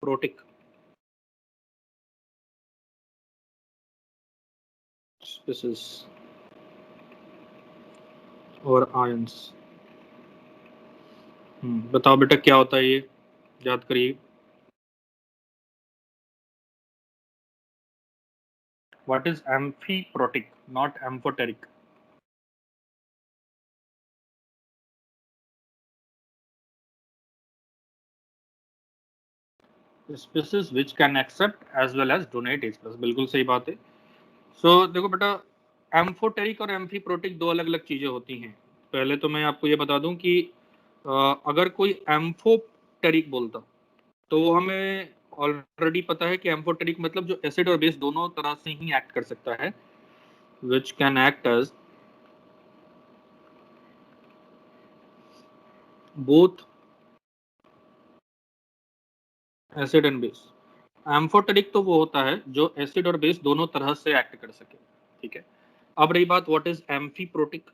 Protic species और ions. बताओ बेटा क्या होता है ये, याद करिए। What is amphiprotic, not amphoteric? Species which can accept as well as donate H+, बिल्कुल सही बात है। सो देखो बेटा, एम्फोटेरिक और एम्फीप्रोटिक दो अलग अलग चीजें होती हैं। पहले तो मैं आपको ये बता दूं कि अगर कोई एम्फोटेरिक बोलता तो हमें ऑलरेडी पता है कि एम्फोटेरिक मतलब जो एसिड और बेस दोनों तरह से ही एक्ट कर सकता है, which can act as both acid and base. Amphoteric तो वो होता है जो एसिड और बेस दोनों तरह से एक्ट कर सके। ठीक है, अब रही बात व्हाट इज एम्फीप्रोटिक।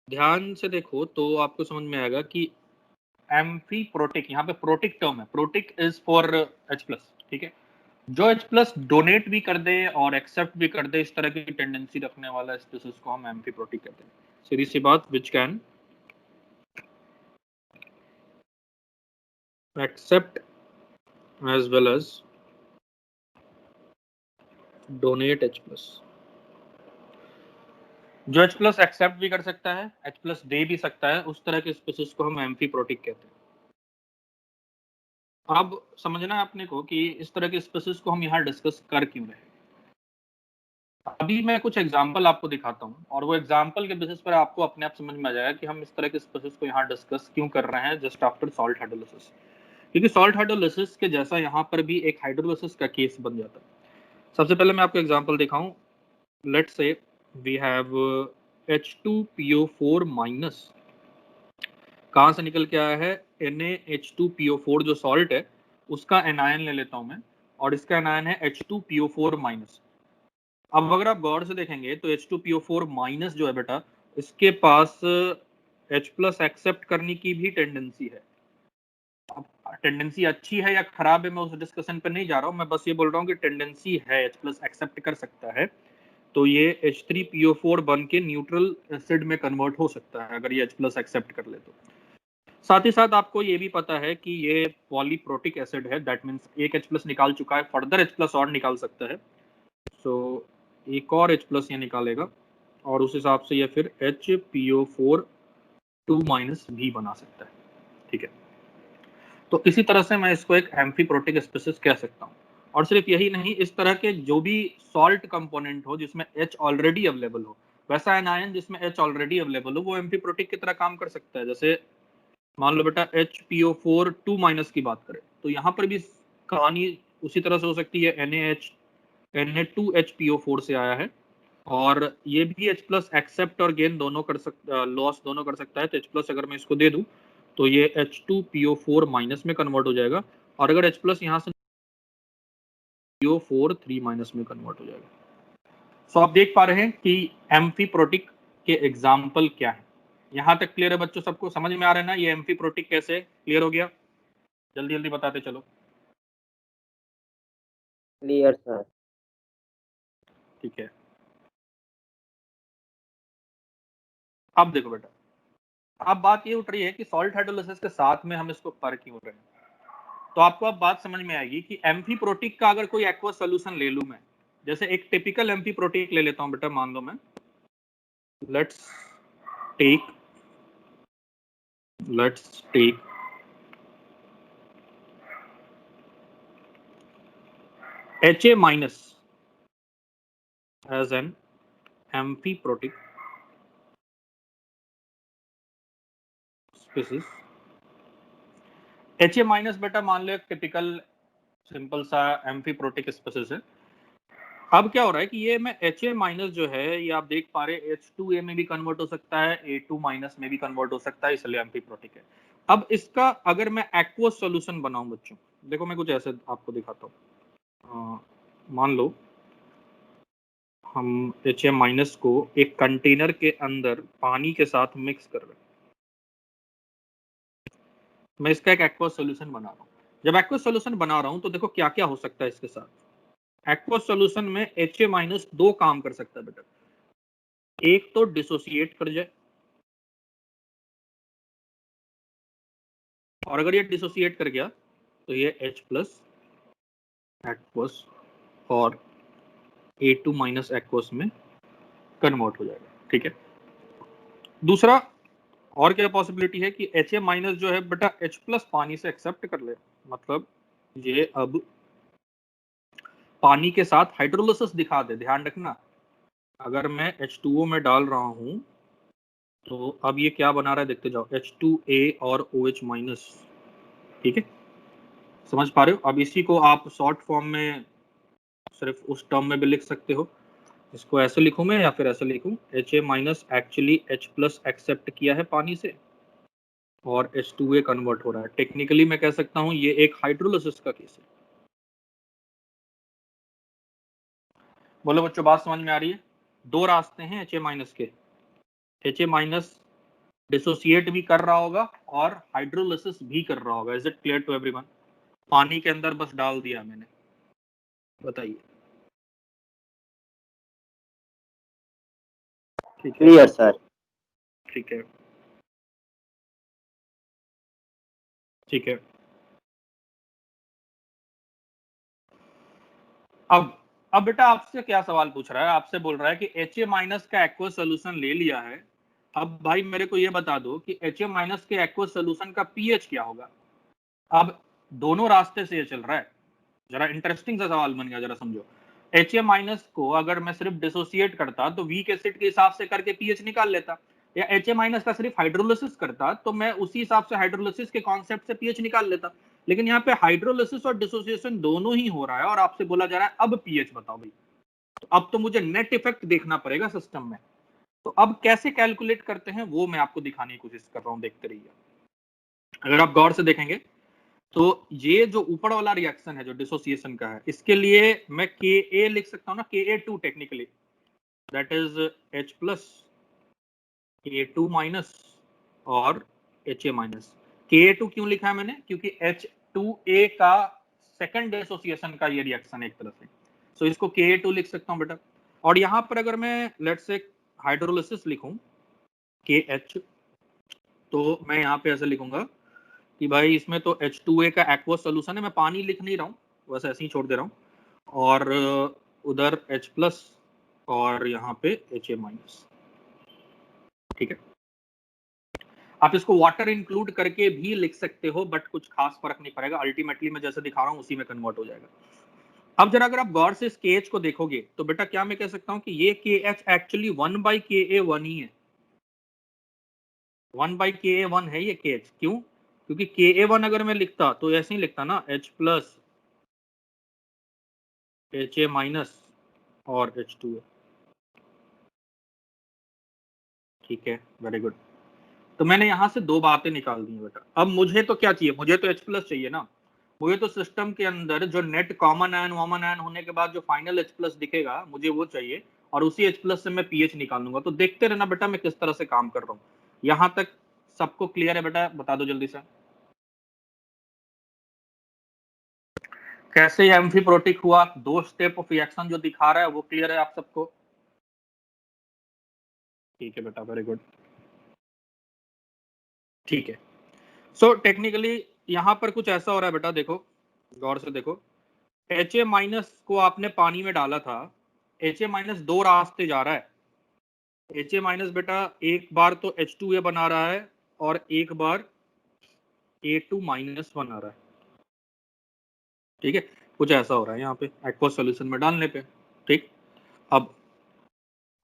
ध्यान से देखो तो आपको समझ में आएगा कि एम्फीप्रोटिक, यहाँ पे प्रोटिक टर्म है, प्रोटिक इज फॉर H+। ठीक है, जो H+ डोनेट भी कर दे और एक्सेप्ट भी कर दे, इस तरह की टेंडेंसी रखने वाला स्पीसीज को हम एम्फीप्रोटिक कहते हैं। सीधी सी बात, which can accept as well as donate H+। जो H+ एक्सेप्ट भी कर सकता है, H+ दे भी सकता है, उस तरह के स्पीसीज को हम एम्फीप्रोटिक कहते हैं। अब समझना है अपने को कि इस तरह के स्पीसीज को हम यहाँ डिस्कस कर क्यों रहे हैं। अभी मैं कुछ एग्जांपल आपको दिखाता हूँ और वो एग्जांपल के बेसिस पर आपको अपने आप समझ में आ जाएगा कि हम इस तरह के स्पीसीज को यहाँ डिस्कस क्यों कर रहे हैं जस्ट आफ्टर सॉल्ट हाइड्रोलिसिस। क्योंकि सॉल्ट हाइड्रोलिसिस के जैसा यहाँ पर भी एक हाइड्रोलिसिस का केस बन जाता है। सबसे पहले मैं आपको एग्जांपल दिखाऊं। Let's say we have H2PO4 minus, कहाँ से निकल के आया है, NaH2PO4 जो सॉल्ट है उसका एनायन ले लेता हूं मैं, और इसका एनायन है H2PO4 माइनस। अब अगर आप गौर से देखेंगे तो H2PO4 माइनस जो है बेटा, इसके पास H+ एक्सेप्ट करने की भी टेंडेंसी है। अब टेंडेंसी अच्छी है या खराब है मैं उस डिस्कशन पे नहीं जा रहा हूं, मैं बस ये बोल रहा हूँ कि टेंडेंसी है, H+ एक्सेप्ट कर सकता है, तो ये H3PO4 बन के न्यूट्रल एसिड में कन्वर्ट हो सकता है अगर ये H+ एक्सेप्ट कर ले तो। साथ ही साथ आपको ये भी पता है कि ये पॉलीप्रोटिक एसिड है, दैट मीन्स एक H+ निकाल चुका है, फर्दर H+ और निकाल सकता है। सो एक और H+ ये निकालेगा और उस हिसाब से ये फिर HPO4 2 माइनस भी बना सकता है। ठीक है, तो इसी तरह से मैं इसको एक एम्फीप्रोटिक स्पीसीज कह सकता हूँ। और सिर्फ यही नहीं, इस तरह के जो भी सॉल्ट कंपोनेंट हो जिसमें H ऑलरेडी अवेलेबल हो, वैसा एनायन जिसमें H ऑलरेडी अवेलेबल हो, वो एम्फीप्रोटिक की तरह काम कर सकता है। जैसे मान लो बेटा HPO4 2 माइनस की बात करें तो यहाँ पर भी कहानी उसी तरह से हो सकती है, Na2HPO4 से आया है और ये भी H+ एक्सेप्ट और गेन दोनों कर सकता, लॉस दोनों कर सकता है। तो H+ अगर मैं इसको दे दूं तो ये H2PO4 माइनस में कन्वर्ट हो जाएगा, और अगर H+ यहाँ से PO4 3 माइनस में कन्वर्ट हो जाएगा। सो आप देख पा रहे हैं कि एम्फीप्रोटिक के एग्जाम्पल क्या है। यहाँ तक क्लियर है बच्चों, सबको समझ में आ रहा है ना ये एम्फीप्रोटिक कैसे क्लियर हो गया? जल्दी जल्दी बताते चलो। Clear sir. ठीक है, अब देखो बेटा, अब बात ये उठ रही है कि सॉल्ट हाइड्रोलिसिस के साथ में हम इसको कर क्यों रहे हैं। तो आपको अब बात समझ में आएगी कि एम्फीप्रोटिक का अगर कोई एक्वस सोल्यूशन ले लूं मैं, जैसे एक टिपिकल एम्फीप्रोटिक ले लेता हूं बेटा, मान लो मैं, let's take let's take HA minus as an amphiprotic species. HA minus बेटा मान लो एक टिपिकल सिंपल सा एम्फीप्रोटिक स्पीसीज है। अब क्या हो रहा है कि ये मैं HA माइनस जो है, ये आप देख पा रहे H2A में भी कन्वर्ट हो सकता है, A2 माइनस में भी कन्वर्ट हो सकता है, इसलिए एम्फीप्रोटिक है। अब इसका अगर मैं एक्वस सॉल्यूशन बनाऊं बच्चों, देखो मैं कुछ ऐसे आपको दिखाता हूँ। मान लो हम HA माइनस को एक कंटेनर के अंदर पानी के साथ मिक्स कर रहे हैं। मैं इसका एक एक्वस सॉल्यूशन बना रहा हूँ। जब एक्वस सॉल्यूशन बना रहा हूँ तो देखो क्या क्या हो सकता है इसके साथ। एक्वस सॉल्यूशन में Ha- दो काम कर सकता है बेटा, एक तो डिसोसिएट कर जाए, और अगर ये डिसोसिएट कर गया तो ये H प्लस एक्वस और A2 माइनस एक्वस में कन्वर्ट हो जाएगा। ठीक है, दूसरा और क्या पॉसिबिलिटी है कि Ha माइनस जो है बेटा H प्लस पानी से एक्सेप्ट कर ले, मतलब ये अब पानी के साथ हाइड्रोलिसिस दिखा दे। ध्यान रखना, अगर मैं H2O में डाल रहा हूं तो अब ये क्या बना रहा है देखते जाओ, H2A और OH माइनस। ठीक है, समझ पा रहे हो? अब इसी को आप शॉर्ट फॉर्म में सिर्फ उस टर्म में भी लिख सकते हो। इसको ऐसे लिखूं मैं या फिर ऐसे लिखूं, Ha minus actually H plus accept किया है पानी से और H2A कन्वर्ट हो रहा है। टेक्निकली मैं कह सकता हूं ये एक हाइड्रोलिसिस का केस है। बोलो बच्चों, बात समझ में आ रही है? दो रास्ते हैं Ha माइनस के। Ha माइनस डिसोसिएट भी कर रहा होगा और हाइड्रोलिसिस भी कर रहा होगा। Is it clear to everyone? पानी के अंदर बस डाल दिया मैंने, बताइए। ठीक है, क्लियर सर। ठीक है, ठीक है। अब बेटा आपसे क्या सवाल पूछ रहा है, आपसे बोल रहा है कि Ha माइनस का एक्वस सोल्यूशन ले लिया है। अब भाई मेरे को ये बता दो कि Ha माइनस के एक्वस सोल्यूशन का पीएच क्या होगा। अब दोनों रास्ते से ये चल रहा है, जरा इंटरेस्टिंग सा सवाल बन गया, जरा समझो। Ha माइनस को अगर मैं सिर्फ डिसोसिएट करता तो वीक एसिड के हिसाब से करके पीएच निकाल लेता, या Ha माइनस का सिर्फ हाइड्रोलिसिस करता तो मैं उसी हिसाब से हाइड्रोलिसिस के कॉन्सेप्ट से पीएच निकाल लेता। लेकिन यहाँ पे हाइड्रोलिसिस और डिसोसिएशन दोनों ही हो रहा है और आपसे बोला जा रहा है अब पीएच बताओ भाई। तो अब तो मुझे नेट इफेक्ट देखना पड़ेगा सिस्टम में। तो अब कैसे कैलकुलेट करते हैं वो मैं आपको दिखाने की कोशिश कर रहा हूं, देखते रहिए। अगर आप गौर से देखेंगे तो ये जो ऊपर वाला रिएक्शन है जो डिसोसिएशन का है, इसके लिए मैं Ka लिख सकता हूं ना, Ka2 technically, that is H plus A2 minus और Ha माइनस। Ka2 क्यों लिखा है मैंने? क्योंकि H2A का सेकंड डिसोसिएशन का ये रिएक्शन एक तरह से, सो इसको Ka2 लिख सकता हूं बेटा। और यहां पर अगर मैं लेट्स से हाइड्रोलिसिस लिखूं KH, तो मैं यहां पे ऐसे लिखूंगा कि भाई इसमें तो H2A का एक्वस सोल्यूशन है, मैं पानी लिख नहीं रहा हूँ, बस ऐसे ही छोड़ दे रहा हूँ, और उधर H प्लस और यहाँ पे Ha माइनस। ठीक है, आप इसको वाटर इंक्लूड करके भी लिख सकते हो, बट कुछ खास फर्क नहीं पड़ेगा, अल्टीमेटली मैं जैसे दिखा रहा हूँ उसी में कन्वर्ट हो जाएगा। अब जरा अगर आप गौर से इस KH को देखोगे तो बेटा क्या मैं कह सकता हूँ कि ये KH एक्चुअली 1/Ka1 ही है। 1/Ka1 है ये KH। क्यों? क्योंकि Ka1 अगर मैं लिखता तो ऐसे ही लिखता ना, H प्लस Ha माइनस और H2A। ठीक है, वेरी गुड। तो मैंने यहां से दो बातें निकाल दी बेटा। अब मुझे तो क्या चाहिए, मुझे तो H प्लस चाहिए ना। मुझे तो सिस्टम के अंदर जो net common ion woman ion होने के बाद जो फाइनल H प्लस दिखेगा मुझे वो चाहिए, और उसी H प्लस से मैं पीएच निकालूंगा। तो देखते रहना बेटा मैं किस तरह से काम कर रहा हूँ। यहां तक सबको क्लियर है बेटा? बता दो जल्दी से कैसे ये एम्फीप्रोटिक हुआ, दो स्टेप ऑफ रिएक्शन जो दिखा रहा है वो क्लियर है आप सबको? ठीक है बेटा, वेरी गुड। ठीक है, सो टेक्निकली यहां पर कुछ ऐसा हो रहा है बेटा, देखो गौर से देखो। Ha माइनस को आपने पानी में डाला था, Ha माइनस दो रास्ते जा रहा है। Ha माइनस बेटा एक बार तो H2A बना रहा है और एक बार A2 माइनस बना रहा है। ठीक है, कुछ ऐसा हो रहा है यहाँ पे एक्वस सॉल्यूशन में डालने पे। ठीक, अब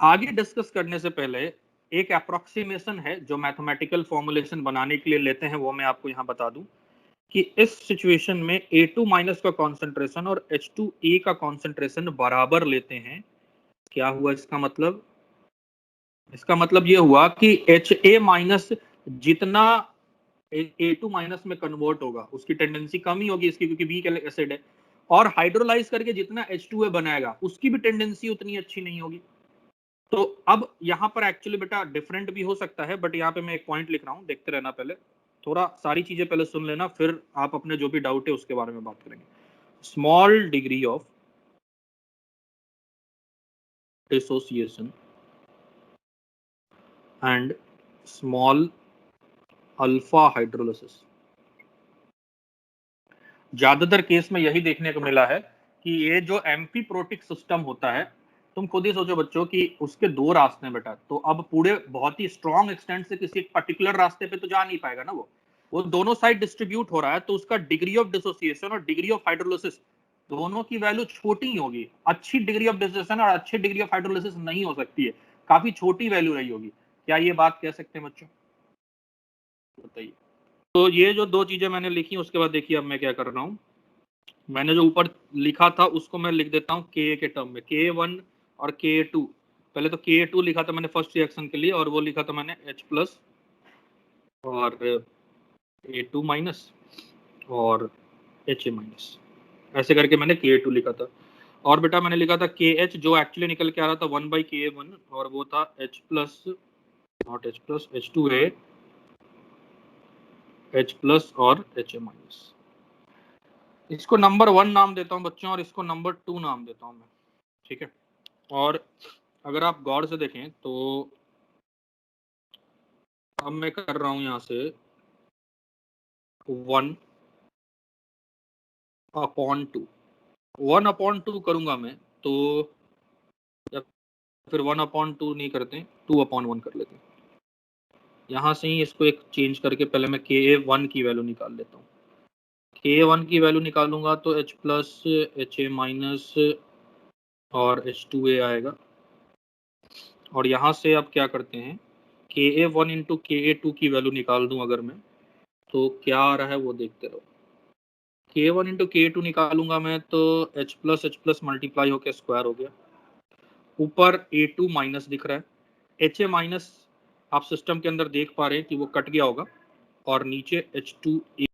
आगे डिस्कस करने से पहले एक अप्रोक्सीमेशन है जो मैथमेटिकल फॉर्मुलेशन बनाने के लिए लेते हैं, वो मैं आपको यहाँ बता दूं कि इस सिचुएशन में A2 माइनस का कॉन्सेंट्रेशन और H2A का कॉन्सेंट्रेशन बराबर लेते हैं। क्या हुआ इसका मतलब? इसका मतलब ये हुआ कि Ha माइनस जितना A2 माइनस में कन्वर्ट होगा उसकी टेंडेंसी कम ही होगी इसकी, क्योंकि वीक एसिड है, और हाइड्रोलाइज करके जितना H2A बनाएगा उसकी भी टेंडेंसी उतनी अच्छी नहीं होगी। तो अब यहाँ पर एक्चुअली बेटा डिफरेंट भी हो सकता है, बट यहाँ पे मैं एक पॉइंट लिख रहा हूँ, देखते रहना पहले। थोड़ा सारी चीजें पहले सुन लेना, फिर आप अपने जो भी डाउट है उसके बारे में बात करेंगे। Small degree of dissociation and small alpha hydrolysis. ज्यादातर केस में यही देखने को मिला है कि ये जो एम्फीप्रोटिक सिस्टम होता है, तुम खुद ही सोचो बच्चों कि उसके दो रास्ते हैं बेटा, तो अब पूरे बहुत ही स्ट्रॉन्ग एक्सटेंट से किसी एक पर्टिकुलर रास्ते पे तो जा नहीं पाएगा ना, वो दोनों साइड डिस्ट्रीब्यूट हो रहा है, तो उसका डिग्री ऑफ डिसोसिएशन और डिग्री ऑफ हाइड्रोलिसिस दोनों की वैल्यू छोटी ही होगी। अच्छी डिग्री ऑफ डिसोसिएशन और अच्छी डिग्री ऑफ हाइड्रोलिसिस नहीं हो सकती है, काफी छोटी वैल्यू रही होगी। क्या ये बात कह सकते हैं बच्चों? बताइए। तो ये जो दो चीजें मैंने लिखी, उसके बाद देखिए अब मैं क्या कर रहा हूँ। मैंने जो ऊपर लिखा था उसको मैं लिख देता हूँ के के टर्म में, K1 और K2। पहले तो K2 लिखा था मैंने फर्स्ट रिएक्शन के लिए, और वो लिखा था मैंने H+ और A2- और Ha-, ऐसे करके मैंने K2 लिखा था। और बेटा मैंने लिखा था KH, जो एक्चुअली निकल के आ रहा था 1/Ka1, और वो था H+, not H+, H2A, H+ और Ha-। इसको नंबर 1 नाम देता हूँ बच्चों, और इसको नंबर 2 नाम देता हूँ मैं, ठीक है। और अगर आप गौर से देखें तो अब मैं कर रहा हूं यहां से 1/2, 1/2 करूंगा मैं, तो या फिर 1/2 नहीं करते, 2/1 कर लेते हैं। यहां से ही इसको एक चेंज करके पहले मैं Ka1 की वैल्यू निकाल लेता हूँ। Ka1 की वैल्यू निकालूंगा तो H+, Ha- और H2A आएगा। और यहां से अब क्या करते हैं, Ka1 इंटू Ka2 की वैल्यू निकाल दूं अगर मैं, तो क्या आ रहा है वो देखते रहो। K1 इंटू K2 निकालूंगा मैं तो H+ मल्टीप्लाई होकर स्क्वायर हो गया, ऊपर A2- दिख रहा है, Ha- आप सिस्टम के अंदर देख पा रहे हैं कि वो कट गया होगा, और नीचे H2A।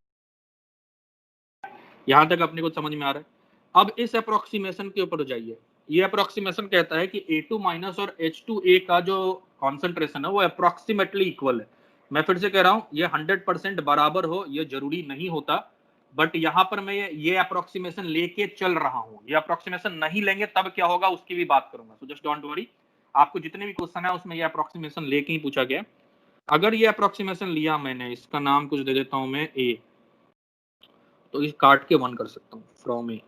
यहां तक अपने को समझ में आ रहा है। अब इस अप्रोक्सीमेशन के ऊपर जाइए। ये अप्रोक्सीमेशन कहता है कि A2- और H2A का जो कॉन्सेंट्रेशन है वो अप्रोक्सीमेटली इक्वल है। मैं फिर से कह रहा हूं, ये 100% बराबर हो ये जरूरी नहीं होता, बट यहां पर मैं ये अप्रोक्सीमेशन लेके चल रहा हूं। ये अप्रोक्सीमेशन नहीं लेंगे तब क्या होगा उसकी भी बात करूंगा, सो जस्ट डोंट वरी। आपको जितने भी क्वेश्चन है उसमें ये अप्रोक्सीमेशन लेके ही पूछा गया। अगर ये अप्रोक्सीमेशन लिया मैंने, इसका नाम कुछ दे देता हूं मैं A, तो इस काट के 1 कर सकता हूँ फ्रॉम ए।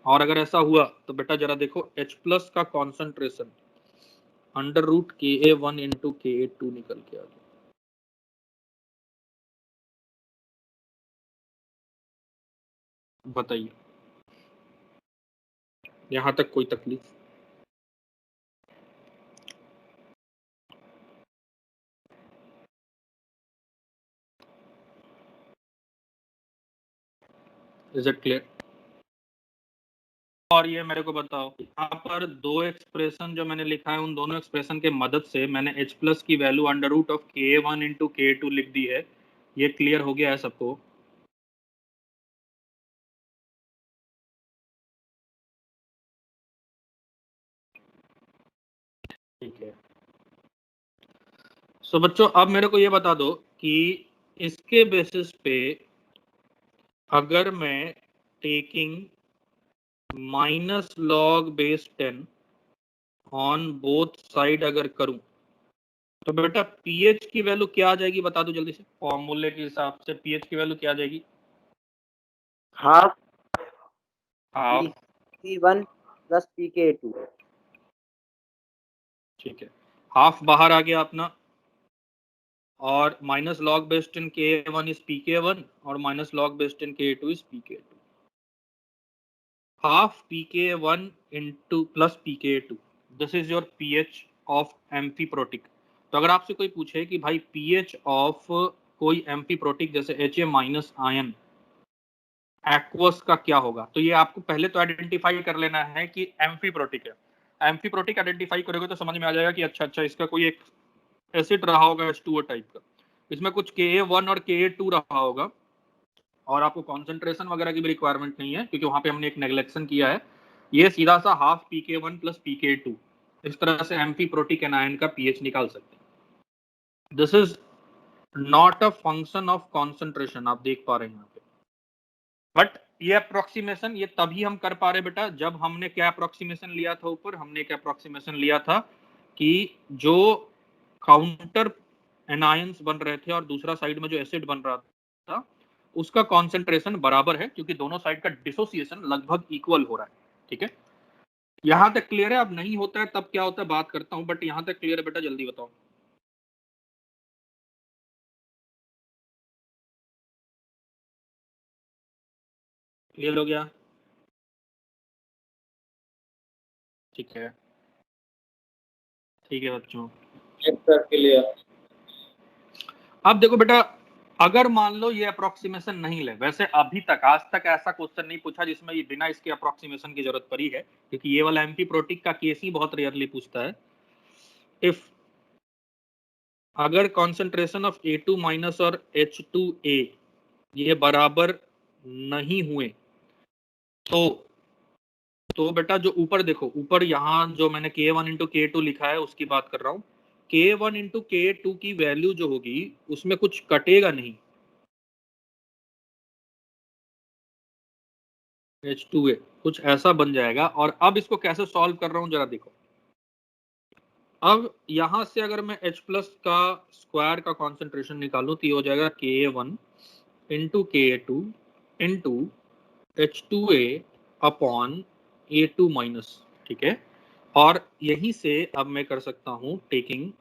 और अगर ऐसा हुआ तो बेटा जरा देखो H+ का कॉन्सेंट्रेशन √Ka1 इंटू Ka2 निकल के आ गया। बताइए, यहां तक कोई तकलीफ? Is it clear? और ये मेरे को बताओ, यहाँ पर दो एक्सप्रेशन जो मैंने लिखा है, उन दोनों एक्सप्रेशन के मदद से मैंने H+ की वैल्यू √Ka1 इंटू Ka2 लिख दी है। ये क्लियर हो गया है सबको? ठीक है। सो बच्चों अब मेरे को ये बता दो कि इसके बेसिस पे अगर मैं taking -log⁻10 on both side अगर करूं, तो बेटा पीएच की वैल्यू क्या आ जाएगी बता दो जल्दी से। फॉर्मूले के हिसाब से पीएच की वैल्यू क्या आ जाएगी? Half half. Pk1 plus Pk2। ठीक है, हाफ बाहर आ गया अपना, और -log⁻10 Ka1 इज Pk1 और -log⁻10 Ka2 is Pk2। Half Pk1 into plus Pk2, this is your pH of amphiprotic. तो अगर आपसे कोई पूछे कि भाई पीएच ऑफ कोई एम्फीप्रोटिक जैसे Ha- आयन एक्वस का क्या होगा, तो ये आपको पहले तो आइडेंटिफाई कर लेना है कि एम्फीप्रोटिक है। एम्फीप्रोटिक आइडेंटिफाई करोगे तो समझ में आ जाएगा कि अच्छा इसका कोई एक एसिड रहा होगा H2O टाइप का, इसमें कुछ Ka1 और Ka2 रहा होगा, और आपको कॉन्सेंट्रेशन वगैरह की भी रिक्वायरमेंट नहीं है क्योंकि वहां पे हमने एक नेग्लेक्शन किया है। ये सीधा सा हाफ Pk1 प्लस Pk2, इस तरह से एम्फीप्रोटिक एनायन का पीएच निकाल सकते हैं। This is not a function of concentration, आप देख पा रहे हैं यहाँ पे। बट ये अप्रोक्सीमेशन ये तभी हम कर पा रहे बेटा जब हमने क्या अप्रोक्सीमेशन लिया था ऊपर, हमने क्या अप्रोक्सीमेशन लिया था कि जो काउंटर एनायंस बन रहे थे और दूसरा साइड में जो एसिड बन रहा था उसका कॉन्सेंट्रेशन बराबर है, क्योंकि दोनों साइड का डिसोसिएशन लगभग इक्वल हो रहा है। ठीक है, यहां तक क्लियर है? अब नहीं होता है तब क्या होता है बात करता हूं, बट यहां तक क्लियर है बेटा, जल्दी बताओ। क्लियर हो गया? ठीक है, ठीक है बच्चों। क्लियर। अब देखो बेटा, अगर मान लो ये अप्रोक्सीमेशन नहीं ले, वैसे अभी तक आज तक ऐसा क्वेश्चन नहीं पूछा जिसमें ये बिना इसके अप्रोक्सीमेशन की जरूरत पड़ी है, क्योंकि ये वाला एमपी प्रोटिक का केस ही बहुत रेयरली पूछता है। इफ अगर कॉन्सेंट्रेशन ऑफ A2 माइनस और H2A ये बराबर नहीं हुए तो बेटा जो ऊपर देखो, ऊपर यहाँ जो मैंने K1 इंटू K2 लिखा है उसकी बात कर रहा हूँ। K1 इंटू K2 की वैल्यू जो होगी उसमें कुछ कटेगा नहीं, H2A कुछ ऐसा बन जाएगा। और अब इसको कैसे सॉल्व कर रहा हूं जरा देखो। अब यहां से अगर मैं H प्लस का स्क्वायर का कॉन्सेंट्रेशन निकालूं तो ये हो जाएगा K1 into K2 into H2A upon A2 minus. ठीक है, और यहीं से अब मैं कर सकता हूं taking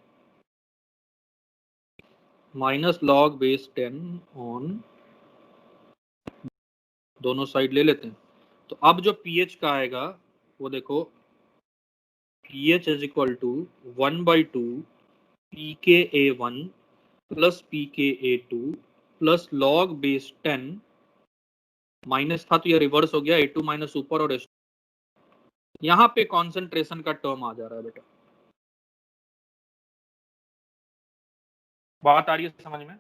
minus log base 10 on, दोनों साइड ले लेते हैं। तो अब जो pH का आएगा वो देखो, pH is equal to 1/2 pKa1 plus pKa2 plus log base 10, minus था तो ये रिवर्स हो गया, A2 माइनस ऊपर और H2। यहाँ पे कॉन्सेंट्रेशन का टर्म आ जा रहा है बेटा, बात आ रही है समझ में?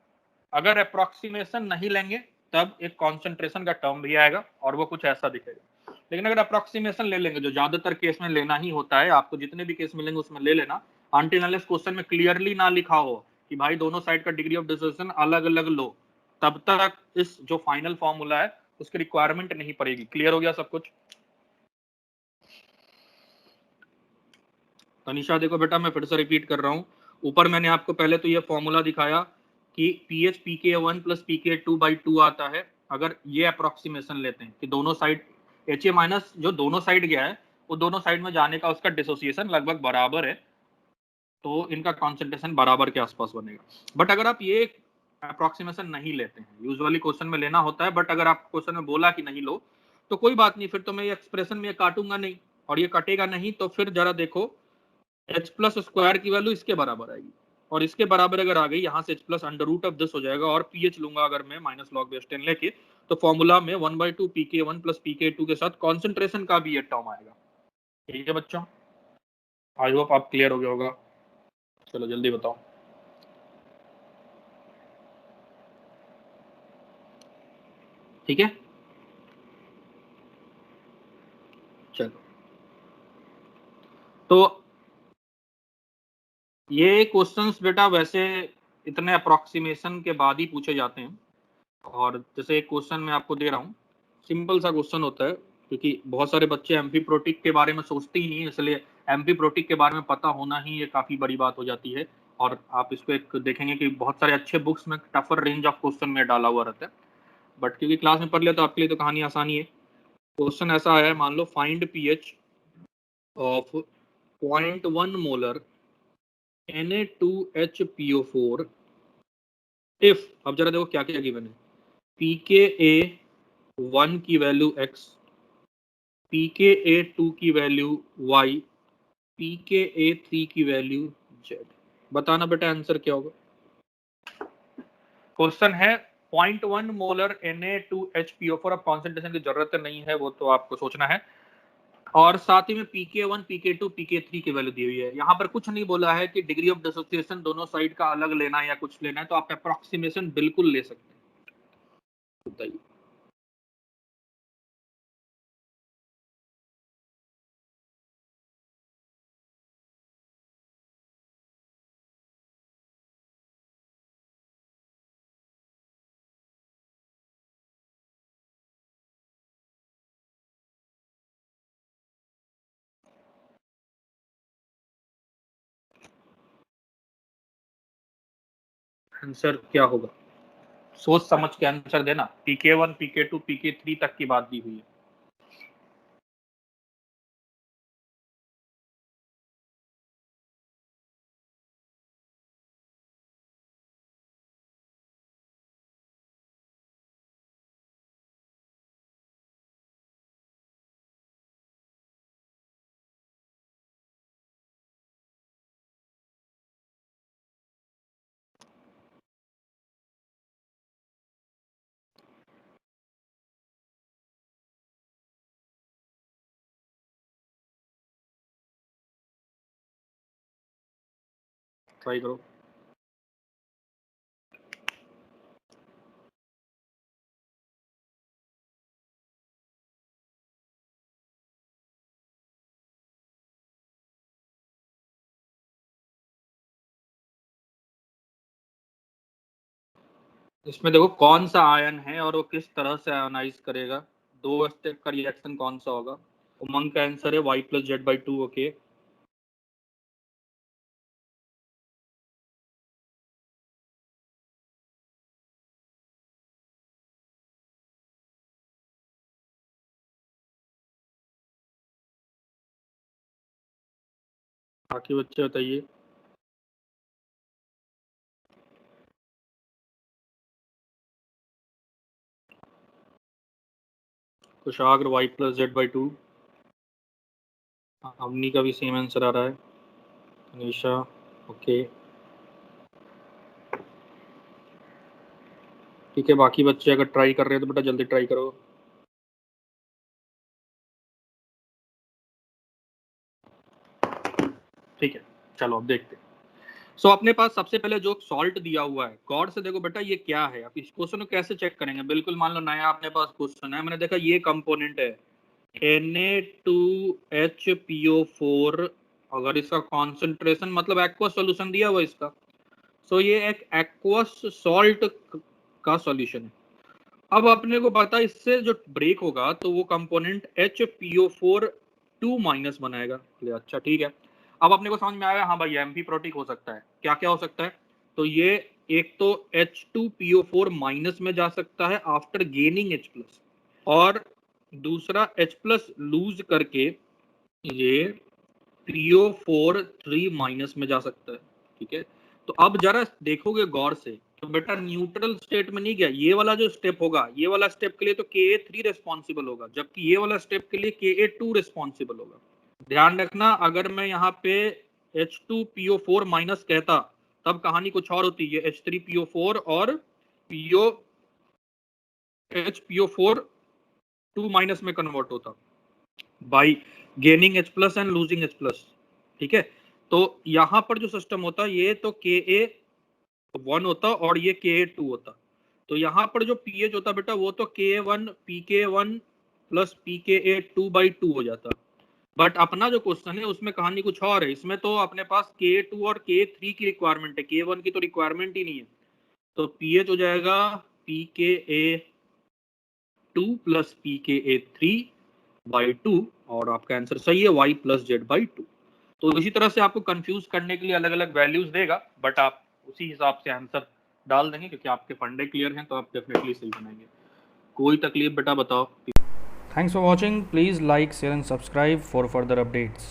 अगर अप्रोक्सीमेशन नहीं लेंगे तब एक कॉन्सेंट्रेशन का टर्म भी आएगा और वो कुछ ऐसा दिखेगा। लेकिन अगर अप्रोक्सीमेशन ले लेंगे, जो ज्यादातर केस में लेना ही होता है, आपको जितने भी केस मिलेंगे उसमें ले लेना, अनटिल अनलेस क्वेश्चन में क्लियरली ना लिखा हो कि भाई दोनों साइड का डिग्री ऑफ डिसोसिएशन अलग अलग लो, तब तक इस जो फाइनल फॉर्मूला है उसकी रिक्वायरमेंट नहीं पड़ेगी। क्लियर हो गया सब कुछ? तनिषा देखो बेटा, मैं फिर से रिपीट कर रहा हूँ, ऊपर मैंने आपको पहले तो ये फॉर्मूला दिखाया कि पीएच pK1 प्लस pK2/2 आता है अगर ये अप्रोक्सीमेशन लेते हैं कि दोनों साइड HA माइनस जो दोनों साइड गया है वो दोनों साइड में जाने का उसका डिसोसिएशन लगभग बराबर है, तो इनका कॉन्सेंट्रेशन बराबर के आसपास बनेगा। बट अगर आप ये अप्रोक्सीमेशन नहीं लेते हैं, यूजुअली क्वेश्चन में लेना होता है, बट अगर आप क्वेश्चन में बोला कि नहीं लो तो कोई बात नहीं, फिर तो मैं ये एक्सप्रेशन में काटूंगा नहीं, और ये कटेगा नहीं तो फिर जरा देखो H प्लस स्क्वायर की वैल्यू इसके बराबर आएगी, और इसके बराबर अगर आ गई यहाँ से H plus under root of this हो जाएगा, और पीएच लूंगा अगर मैं माइनस लॉग बेस 10 लेके, तो फॉर्मूला में 1/2 pK1 प्लस pK2 के साथ कॉन्सेंट्रेशन का भी ये टर्म आएगा। ठीक है बच्चों, आई होप आप क्लियर हो गया होगा। चलो जल्दी बताओ। ठीक है, चलो तो ये क्वेश्चंस बेटा वैसे इतने अप्रोक्सीमेशन के बाद ही पूछे जाते हैं, और जैसे एक क्वेश्चन मैं आपको दे रहा हूँ, सिंपल सा क्वेश्चन होता है, क्योंकि बहुत सारे बच्चे एमपी प्रोटिक के बारे में सोचते ही नहीं, इसलिए एमपी प्रोटिक के बारे में पता होना ही ये काफी बड़ी बात हो जाती है। और आप इसको एक देखेंगे कि बहुत सारे अच्छे बुक्स में टफर रेंज ऑफ क्वेश्चन में डाला हुआ रहता है, बट क्योंकि क्लास में पढ़ लिया तो आपके लिए तो कहानी आसानी है। क्वेश्चन ऐसा आया है, मान लो find pH of 0.1 molar Na2HPO4 if, अब जरा देखो क्या क्या गिवन है, pKa1 की वैल्यू x, pKa2 की वैल्यू y, pKa3 की वैल्यू z। बताना बेटा आंसर क्या होगा। क्वेश्चन है 0.1 मोलर Na2HPO4, अब कॉन्सेंट्रेशन की जरूरत नहीं है, वो तो आपको सोचना है, और साथ ही में pK1 pK2 pK3 की वैल्यू दी हुई है। यहाँ पर कुछ नहीं बोला है कि डिग्री ऑफ डिसोसिएशन दोनों साइड का अलग लेना है या कुछ लेना है, तो आप अप्रोक्सीमेशन बिल्कुल ले सकते हैं। बताइए। आंसर क्या होगा? सोच समझ के आंसर देना। pk1 pk2 pk3 तक की बात दी हुई है। ट्राई करो। इसमें देखो कौन सा आयन है और वो किस तरह से आयनाइज करेगा। 2 स्टेप का रिएक्शन कौन सा होगा? उमंग का आंसर है y+z/2। ओके, बाकी बच्चे बताइए। कुशाग्र y+z/2। अवनी का भी सेम आंसर आ रहा है। तनीषा ओके, ठीक है। बाकी बच्चे अगर ट्राई कर रहे हैं तो बेटा जल्दी ट्राई करो। ठीक है, चलो अब देखते हैं। सो अपने पास सबसे पहले जो सॉल्ट दिया हुआ है, गौर से देखो बेटा ये क्या है। अब इस क्वेश्चन को कैसे चेक करेंगे? बिल्कुल मान लो नया अपने पास क्वेश्चन है, मैंने देखा ये कंपोनेंट है Na2HPO4। अगर इसका कॉन्सेंट्रेशन मतलब एक्वस सॉल्यूशन दिया हुआ इसका, सो ये एक एक्वस सॉल्ट का सॉल्यूशन है। अब अपने को पता है इससे जो ब्रेक होगा तो वो कंपोनेंट HPO4 2- बनाएगा। अच्छा ठीक है, अब अपने को समझ में आया। हाँ भाई एम्फी प्रोटिक हो सकता है। क्या क्या हो सकता है? तो ये एक तो H2PO4- में जा सकता है आफ्टर गेनिंग H+, और दूसरा H+ लूज करके ये PO4 3- में जा सकता है। ठीक है, तो अब जरा देखोगे गौर से तो बेटा न्यूट्रल स्टेट में नहीं गया। ये वाला जो स्टेप होगा, ये वाला स्टेप के लिए तो Ka3 रिस्पॉन्सिबल होगा, जबकि ये वाला स्टेप के लिए Ka2 रिस्पॉन्सिबल होगा। ध्यान रखना, अगर मैं यहाँ पे H2PO4- कहता तब कहानी कुछ और होती है। H3PO4 और HPO4 2- में कन्वर्ट होता by gaining H+ and losing H+। ठीक है, तो यहां पर जो सिस्टम होता ये तो Ka1 होता और ये Ka2 होता। तो यहां पर जो pH होता बेटा वो तो Ka1 pK1 प्लस pKa2/2 हो जाता। बट अपना जो क्वेश्चन है उसमें कहानी कुछ और है। इसमें तो अपने पास K2 और K3 की रिक्वायरमेंट है, K1 की तो रिक्वायरमेंट ही नहीं है। तो pH हो जाएगा pKa2 प्लस pKa3/2 और आपका आंसर सही है y+z/2। तो इसी तरह से आपको कंफ्यूज करने के लिए अलग अलग वैल्यूज देगा, बट आप उसी हिसाब से आंसर डाल देंगे क्योंकि आपके फंडे क्लियर हैं तो आप डेफिनेटली सही बनाएंगे। कोई तकलीफ बेटा बताओ। Thanks for watching. Please like, share and subscribe for further updates.